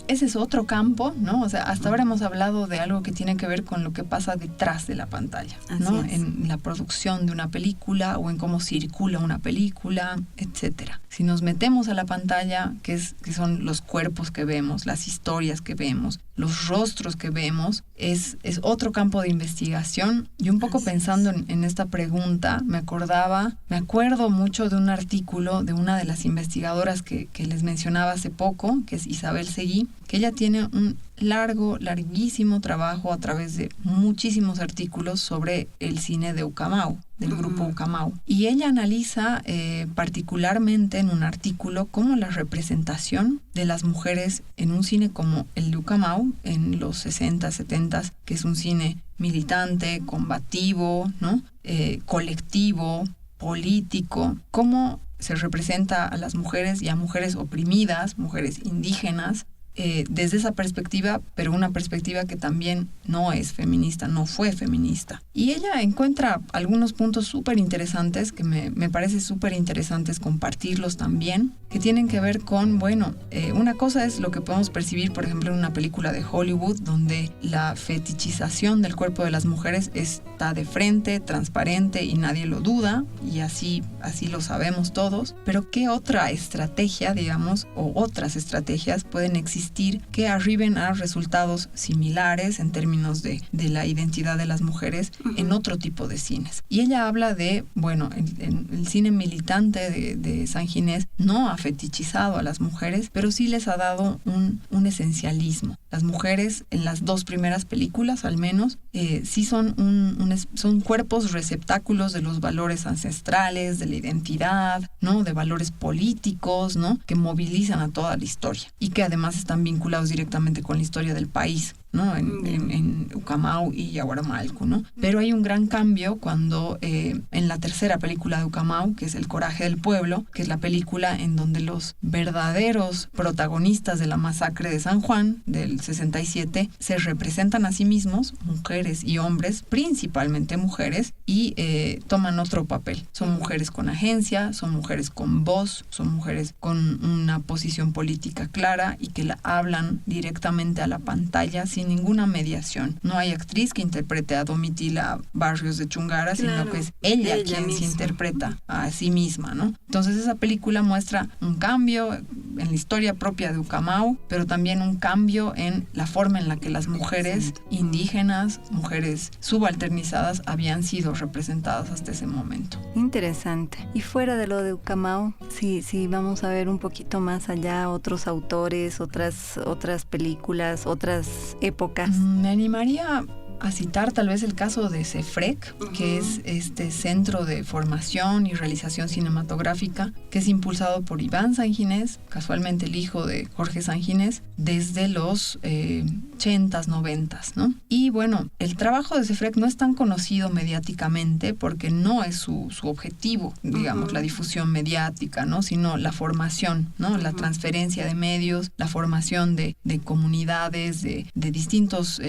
Ese es otro campo, ¿no? O sea, hasta ahora hemos hablado de algo que tiene que ver con lo que pasa detrás de la pantalla, ¿no? En la producción de una película o en cómo circula una película, etcétera. Si nos metemos a la pantalla, que son los cuerpos que vemos, las historias que vemos, los rostros que vemos, es otro campo de investigación. Y un poco pensando en esta pregunta, me acuerdo mucho de un artículo de una de las investigadoras que les mencionaba hace poco, que es Isabel Seguí, que ella tiene larguísimo trabajo a través de muchísimos artículos sobre el cine de Ucamau, del grupo Ucamau. Y ella analiza particularmente en un artículo cómo la representación de las mujeres en un cine como el de Ucamau, en los 60, 70, que es un cine militante, combativo, ¿no? Colectivo, político, cómo se representa a las mujeres y a mujeres oprimidas, mujeres indígenas, desde esa perspectiva, pero una perspectiva que también no es feminista, no fue feminista. Y ella encuentra algunos puntos súper interesantes que me parece súper interesantes compartirlos también, que tienen que ver con, bueno, una cosa es lo que podemos percibir, por ejemplo, en una película de Hollywood, donde la fetichización del cuerpo de las mujeres está de frente, transparente y nadie lo duda, y así lo sabemos todos. Pero ¿qué otra estrategia, digamos, o otras estrategias pueden existir que arriben a resultados similares en términos de la identidad de las mujeres en otro tipo de cines? Y ella habla de, bueno, en el cine militante de San Ginés no ha fetichizado a las mujeres, pero sí les ha dado un esencialismo. Las mujeres en las 2 primeras películas, al menos, sí son cuerpos receptáculos de los valores ancestrales, de la identidad, ¿no? De valores políticos, ¿no? Que movilizan a toda la historia y que además están vinculados directamente con la historia del país, ¿no? En Ucamau y Yaguaramalco, ¿no? Pero hay un gran cambio cuando en la tercera película de Ucamau, que es El coraje del pueblo, que es la película en donde los verdaderos protagonistas de la masacre de San Juan del 67 se representan a sí mismos, mujeres y hombres, principalmente mujeres, y toman otro papel. Son mujeres con agencia, son mujeres con voz, son mujeres con una posición política clara y que la hablan directamente a la pantalla sin ninguna mediación. No hay actriz que interprete a Domitila Barrios de Chungara, claro, sino que es ella quien misma se interpreta a sí misma, ¿no? Entonces esa película muestra un cambio en la historia propia de Ucamau, pero también un cambio en la forma en la que las mujeres indígenas, mujeres subalternizadas, habían sido representadas hasta ese momento. Interesante. Y fuera de lo de Ucamau, sí, vamos a ver un poquito más allá, otros autores, otras películas, otras épocas. Me animaría a citar tal vez el caso de CEFREC, que es este centro de formación y realización cinematográfica que es impulsado por Iván Sanginés, casualmente el hijo de Jorge Sanginés, desde los 80s, 90s, ¿no? Y bueno, el trabajo de CEFREC no es tan conocido mediáticamente porque no es su objetivo, digamos, la difusión mediática, ¿no? Sino la formación, ¿no? La transferencia de medios, la formación de comunidades, de distintas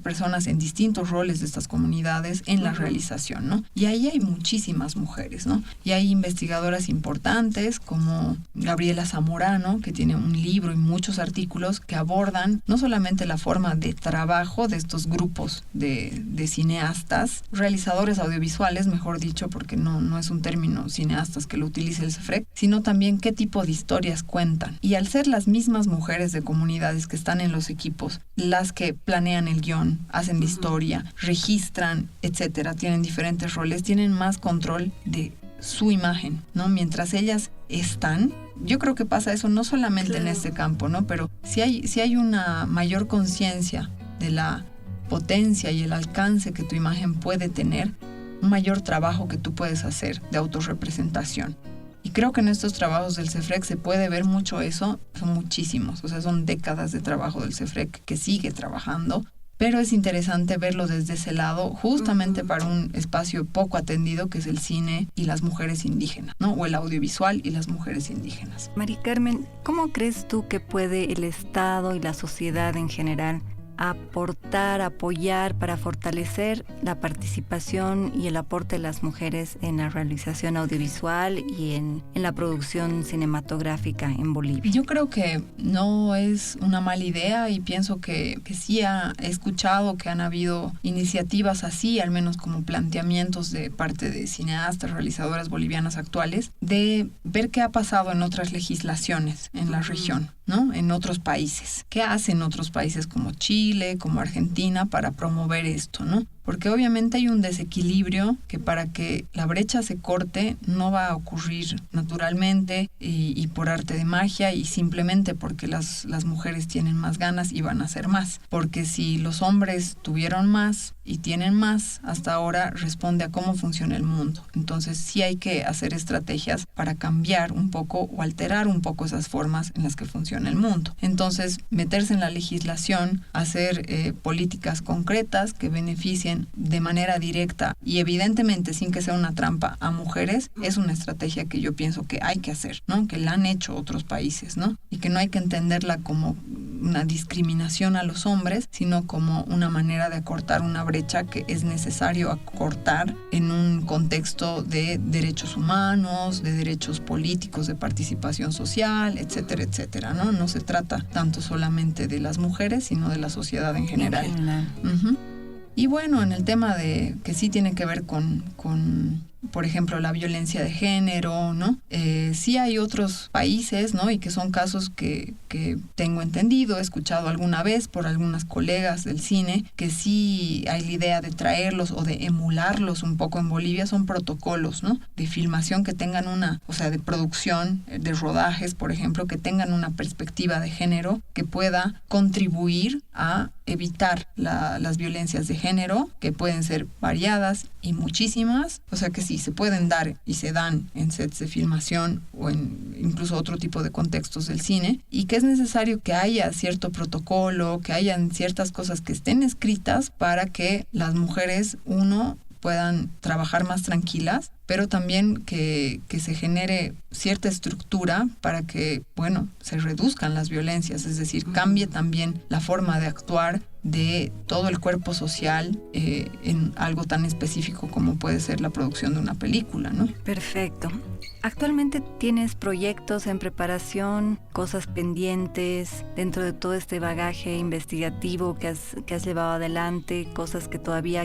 personas en distintos roles de estas comunidades en la realización, ¿no? Y ahí hay muchísimas mujeres, ¿no? Y hay investigadoras importantes como Gabriela Zamorano, que tiene un libro y muchos artículos que abordan no solamente la forma de trabajo de estos grupos de cineastas, realizadores audiovisuales, mejor dicho, porque no es un término cineastas que lo utilice el CEFREC, sino también qué tipo de historias cuentan. Y al ser las mismas mujeres de comunidades que están en los equipos, las que planean el guión, hacen la historia, registran, etcétera, tienen diferentes roles, tienen más control de su imagen, ¿no? Mientras ellas están, yo creo que pasa eso no solamente en este campo, ¿no? Pero si hay una mayor conciencia de la potencia y el alcance que tu imagen puede tener, un mayor trabajo que tú puedes hacer de autorrepresentación. Y creo que en estos trabajos del CEFREC se puede ver mucho eso, son muchísimos, o sea, son décadas de trabajo del CEFREC que sigue trabajando, pero es interesante verlo desde ese lado, justamente para un espacio poco atendido que es el cine y las mujeres indígenas, ¿no? O el audiovisual y las mujeres indígenas. Mari Carmen, ¿cómo crees tú que puede el Estado y la sociedad en general aportar, apoyar para fortalecer la participación y el aporte de las mujeres en la realización audiovisual y en la producción cinematográfica en Bolivia? Yo creo que no es una mala idea y pienso que sí he escuchado que han habido iniciativas así, al menos como planteamientos de parte de cineastas, realizadoras bolivianas actuales, de ver qué ha pasado en otras legislaciones en la región, ¿no? En otros países. ¿Qué hacen otros países como Chile, como Argentina para promover esto, ¿no? porque obviamente hay un desequilibrio que para que la brecha se corte no va a ocurrir naturalmente y por arte de magia y simplemente porque las mujeres tienen más ganas y van a hacer más. Porque si los hombres tuvieron más y tienen más, hasta ahora responde a cómo funciona el mundo. Entonces sí hay que hacer estrategias para cambiar un poco o alterar un poco esas formas en las que funciona el mundo. Entonces meterse en la legislación, hacer políticas concretas que beneficien de manera directa y evidentemente sin que sea una trampa a mujeres, es una estrategia que yo pienso que hay que hacer, ¿no? Que la han hecho otros países, ¿no? Y que no hay que entenderla como una discriminación a los hombres, sino como una manera de acortar una brecha que es necesario acortar en un contexto de derechos humanos, de derechos políticos, de participación social, etcétera, etcétera, ¿no? No se trata tanto solamente de las mujeres, sino de la sociedad en general. Uh-huh. Y bueno, en el tema de que sí tiene que ver con por ejemplo, la violencia de género, ¿no? Sí hay otros países, ¿no? Y que son casos que tengo entendido, he escuchado alguna vez por algunas colegas del cine, que sí hay la idea de traerlos o de emularlos un poco en Bolivia, son protocolos, ¿no? De filmación que tengan de producción, de rodajes, por ejemplo, que tengan una perspectiva de género que pueda contribuir a evitar las violencias de género, que pueden ser variadas y muchísimas, o sea que sí, se pueden dar y se dan en sets de filmación o en incluso otro tipo de contextos del cine, y que es necesario que haya cierto protocolo, que hayan ciertas cosas que estén escritas para que las mujeres, puedan trabajar más tranquilas, pero también que se genere cierta estructura para que, se reduzcan las violencias, es decir, cambie también la forma de actuar de todo el cuerpo social en algo tan específico como puede ser la producción de una película, ¿no? Perfecto. ¿Actualmente tienes proyectos en preparación, cosas pendientes dentro de todo este bagaje investigativo que has llevado adelante, cosas que todavía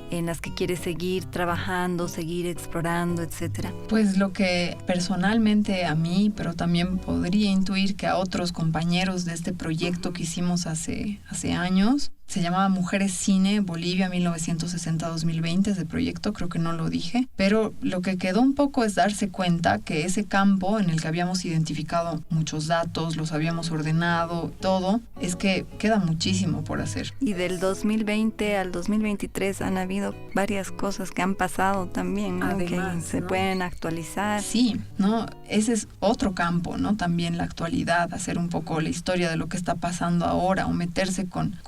en las que quieres seguir trabajando, seguir explorando, etcétera? Pues lo que personalmente a mí, pero también podría intuir que a otros compañeros de este proyecto que hicimos hace años, se llamaba Mujeres Cine Bolivia 1960-2020, ese proyecto, creo que no lo dije, pero lo que quedó un poco es darse cuenta que ese campo en el que habíamos identificado muchos datos, los habíamos ordenado, todo, es que queda muchísimo por hacer. Y del 2020 al 2023 han habido varias cosas que han pasado también, ¿no? Además, que se pueden actualizar. Sí, ¿no? Ese es otro campo, ¿no? También la actualidad, hacer un poco la historia de lo que está pasando ahora o meterse con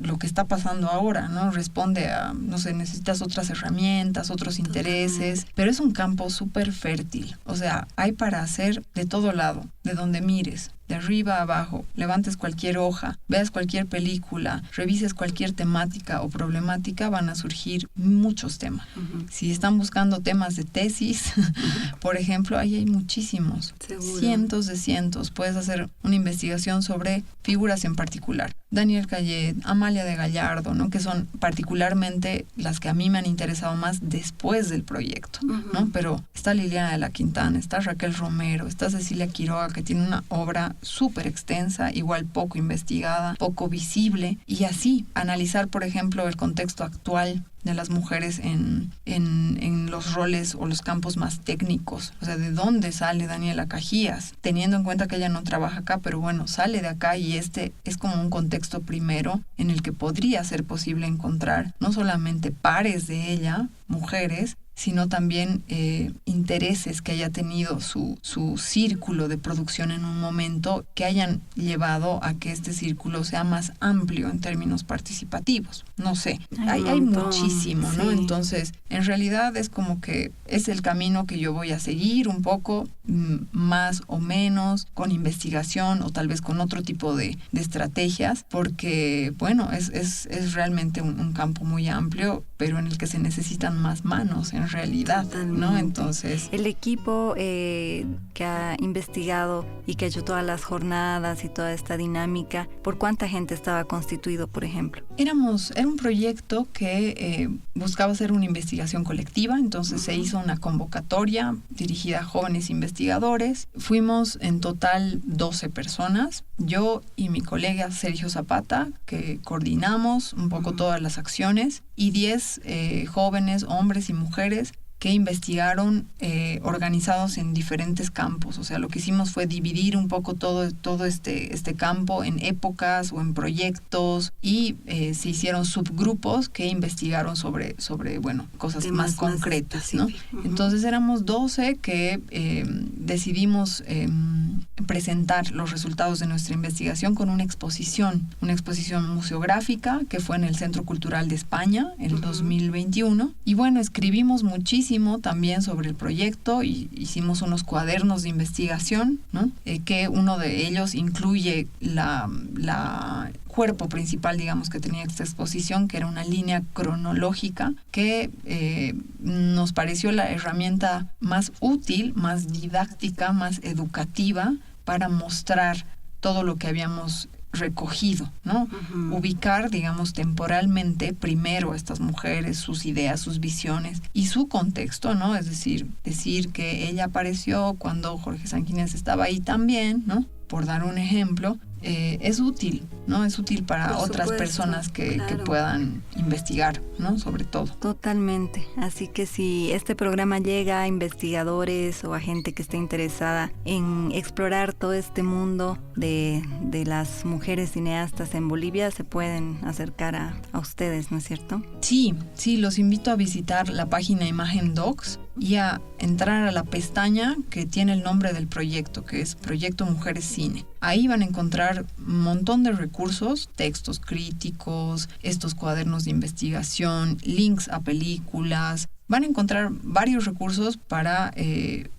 lo que está pasando ahora, ¿no? Responde a, necesitas otras herramientas, otros intereses, pero es un campo súper fértil. O sea, hay para hacer de todo lado, de donde mires. De arriba a abajo, levantes cualquier hoja, veas cualquier película, revises cualquier temática o problemática, van a surgir muchos temas. Uh-huh. Si están buscando temas de tesis, por ejemplo, ahí hay muchísimos. ¿Seguro? Cientos. Puedes hacer una investigación sobre figuras en particular. Daniel Cayet, Amalia de Gallardo, ¿no? Que son particularmente las que a mí me han interesado más después del proyecto, uh-huh. ¿no? Pero está Liliana de la Quintana, está Raquel Romero, está Cecilia Quiroga, que tiene una obra súper extensa, igual poco investigada, poco visible, y así analizar, por ejemplo, el contexto actual de las mujeres en los roles o los campos más técnicos. O sea, ¿de dónde sale Daniela Cajías? Teniendo en cuenta que ella no trabaja acá, pero sale de acá, y este es como un contexto primero en el que podría ser posible encontrar no solamente pares de ella, mujeres, sino también intereses que haya tenido su círculo de producción en un momento que hayan llevado a que este círculo sea más amplio en términos participativos. No sé, hay muchísimo, ¿no? Sí. Entonces, en realidad es como que es el camino que yo voy a seguir un poco, más o menos, con investigación o tal vez con otro tipo de estrategias, porque, es realmente un campo muy amplio, pero en el que se necesitan más manos en realidad, ¿no? Entonces, el equipo que ha investigado y que ha hecho todas las jornadas y toda esta dinámica, ¿por cuánta gente estaba constituido, por ejemplo? Era un proyecto que buscaba hacer una investigación colectiva, entonces se hizo hizo una convocatoria dirigida a jóvenes investigadores. Fuimos en total 12 personas, yo y mi colega Sergio Zapata, que coordinamos un poco todas las acciones, y 10 jóvenes, hombres y mujeres, que investigaron organizados en diferentes campos. O sea, lo que hicimos fue dividir un poco todo este campo en épocas o en proyectos, y se hicieron subgrupos que investigaron sobre cosas temas más concretas, ¿no? Entonces éramos 12 que decidimos presentar los resultados de nuestra investigación con una exposición museográfica que fue en el Centro Cultural de España en el 2021. Y bueno, escribimos muchísimo también sobre el proyecto y hicimos unos cuadernos de investigación, ¿no? Que uno de ellos incluye la cuerpo principal, digamos, que tenía esta exposición, que era una línea cronológica que nos pareció la herramienta más útil, más didáctica, más educativa para mostrar todo lo que habíamos recogido, ¿no? Ubicar, digamos, temporalmente primero a estas mujeres, sus ideas, sus visiones y su contexto, ¿no? Es decir que ella apareció cuando Jorge Sanguinés estaba ahí también, ¿no? Por dar un ejemplo, es útil, ¿no? Es útil para otras personas que puedan investigar, ¿no? Sobre todo. Totalmente. Así que si este programa llega a investigadores o a gente que esté interesada en explorar todo este mundo de las mujeres cineastas en Bolivia, se pueden acercar a ustedes, ¿no es cierto? Sí, los invito a visitar la página Imagen Docs y a entrar a la pestaña que tiene el nombre del proyecto, que es Proyecto Mujeres Cine. Ahí van a encontrar un montón de recursos, textos críticos, estos cuadernos de investigación, links a películas. Van a encontrar varios recursos para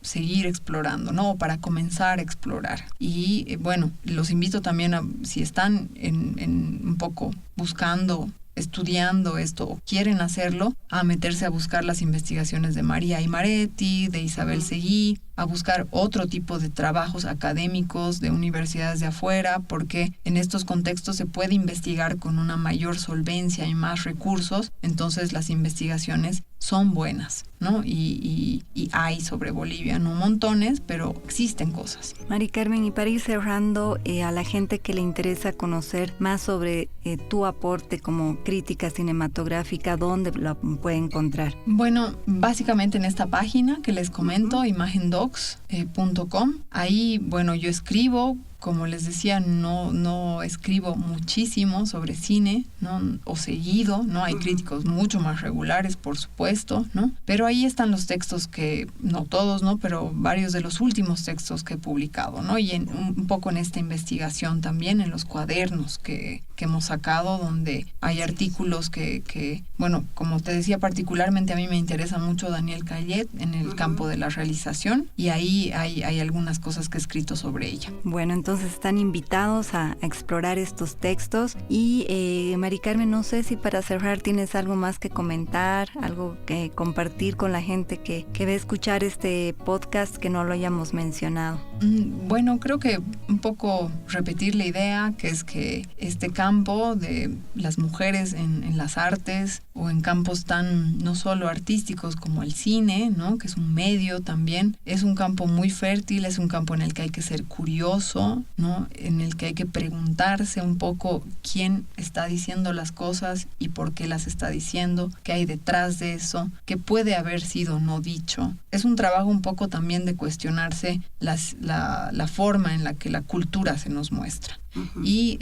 seguir explorando, ¿no? Para comenzar a explorar. Y bueno, los invito también a, si están en un poco buscando, estudiando esto o quieren hacerlo, a meterse a buscar las investigaciones de María Imaretti, de Isabel Seguí, a buscar otro tipo de trabajos académicos de universidades de afuera, porque en estos contextos se puede investigar con una mayor solvencia y más recursos, entonces las investigaciones son buenas, ¿no? Y hay sobre Bolivia, no montones, pero existen cosas. Mari Carmen, y para ir cerrando, a la gente que le interesa conocer más sobre tu aporte como crítica cinematográfica, ¿dónde la puede encontrar? Bueno, básicamente en esta página que les comento, imagendocs.com. Ahí, bueno, yo escribo. Como les decía, no escribo muchísimo sobre cine, ¿no? O seguido, ¿no? Hay críticos mucho más regulares, por supuesto, ¿no? Pero ahí están los textos que, no todos, ¿no? Pero varios de los últimos textos que he publicado, ¿no? Y un poco en esta investigación también, en los cuadernos que hemos sacado, donde hay artículos que, bueno, como te decía, particularmente a mí me interesa mucho Daniel Callet en el campo de la realización, y ahí hay algunas cosas que he escrito sobre ella. Bueno, entonces están invitados a explorar estos textos. Y Mari Carmen, no sé si para cerrar tienes algo más que comentar, algo que compartir con la gente que va a escuchar este podcast que no lo hayamos mencionado. Bueno, creo que un poco repetir la idea, que es que este campo de las mujeres en las artes o en campos tan no solo artísticos como el cine, ¿no? Que es un medio también, es un campo muy fértil, es un campo en el que hay que ser curioso, ¿no? En el que hay que preguntarse un poco quién está diciendo las cosas y por qué las está diciendo, qué hay detrás de eso, qué puede haber sido no dicho. Es un trabajo un poco también de cuestionarse la forma en la que la cultura se nos muestra. Y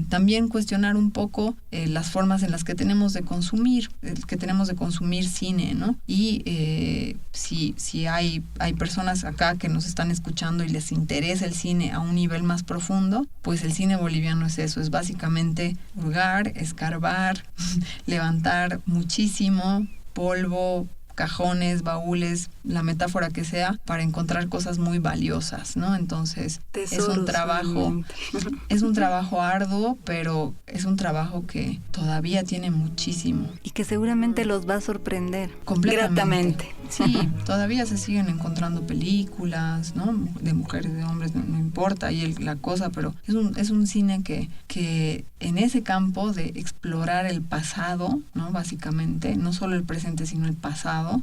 también cuestionar un poco las formas en las que tenemos de consumir cine, ¿no? Y si hay personas acá que nos están escuchando y les interesa el cine a un nivel más profundo, pues el cine boliviano es eso, es básicamente hurgar, escarbar, levantar muchísimo polvo, cajones, baúles, la metáfora que sea, para encontrar cosas muy valiosas, ¿no? Entonces, tesoros, es un trabajo arduo, pero es un trabajo que todavía tiene muchísimo. Y que seguramente los va a sorprender. Completamente. Sí, todavía se siguen encontrando películas, ¿no? De mujeres, de hombres, no importa y la cosa, pero es un cine que en ese campo de explorar el pasado, ¿no? Básicamente, no solo el presente, sino el pasado,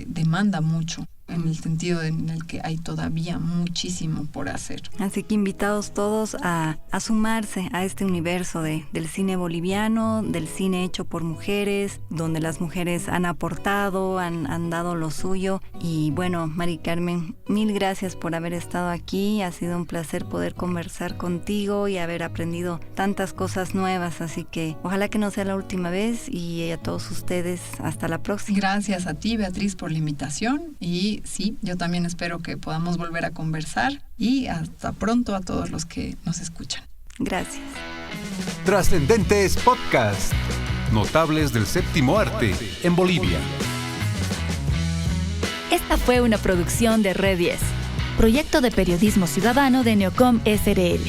demanda mucho, en el sentido en el que hay todavía muchísimo por hacer. Así que invitados todos a sumarse a este universo del cine boliviano, del cine hecho por mujeres, donde las mujeres han aportado, han dado lo suyo. Y bueno, Mari Carmen, mil gracias por haber estado aquí. Ha sido un placer poder conversar contigo y haber aprendido tantas cosas nuevas. Así que ojalá que no sea la última vez, y a todos ustedes, hasta la próxima. Gracias a ti, Beatriz, por la invitación, y sí, yo también espero que podamos volver a conversar, y hasta pronto a todos los que nos escuchan. Gracias. Trascendentes Podcast. Notables del séptimo arte en Bolivia. Esta fue una producción de Red 10, proyecto de periodismo ciudadano de Neocom SRL.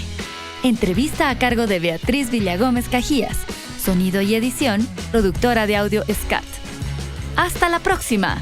Entrevista a cargo de Beatriz Villagómez Cajías. Sonido y edición, productora de audio SCAT. ¡Hasta la próxima!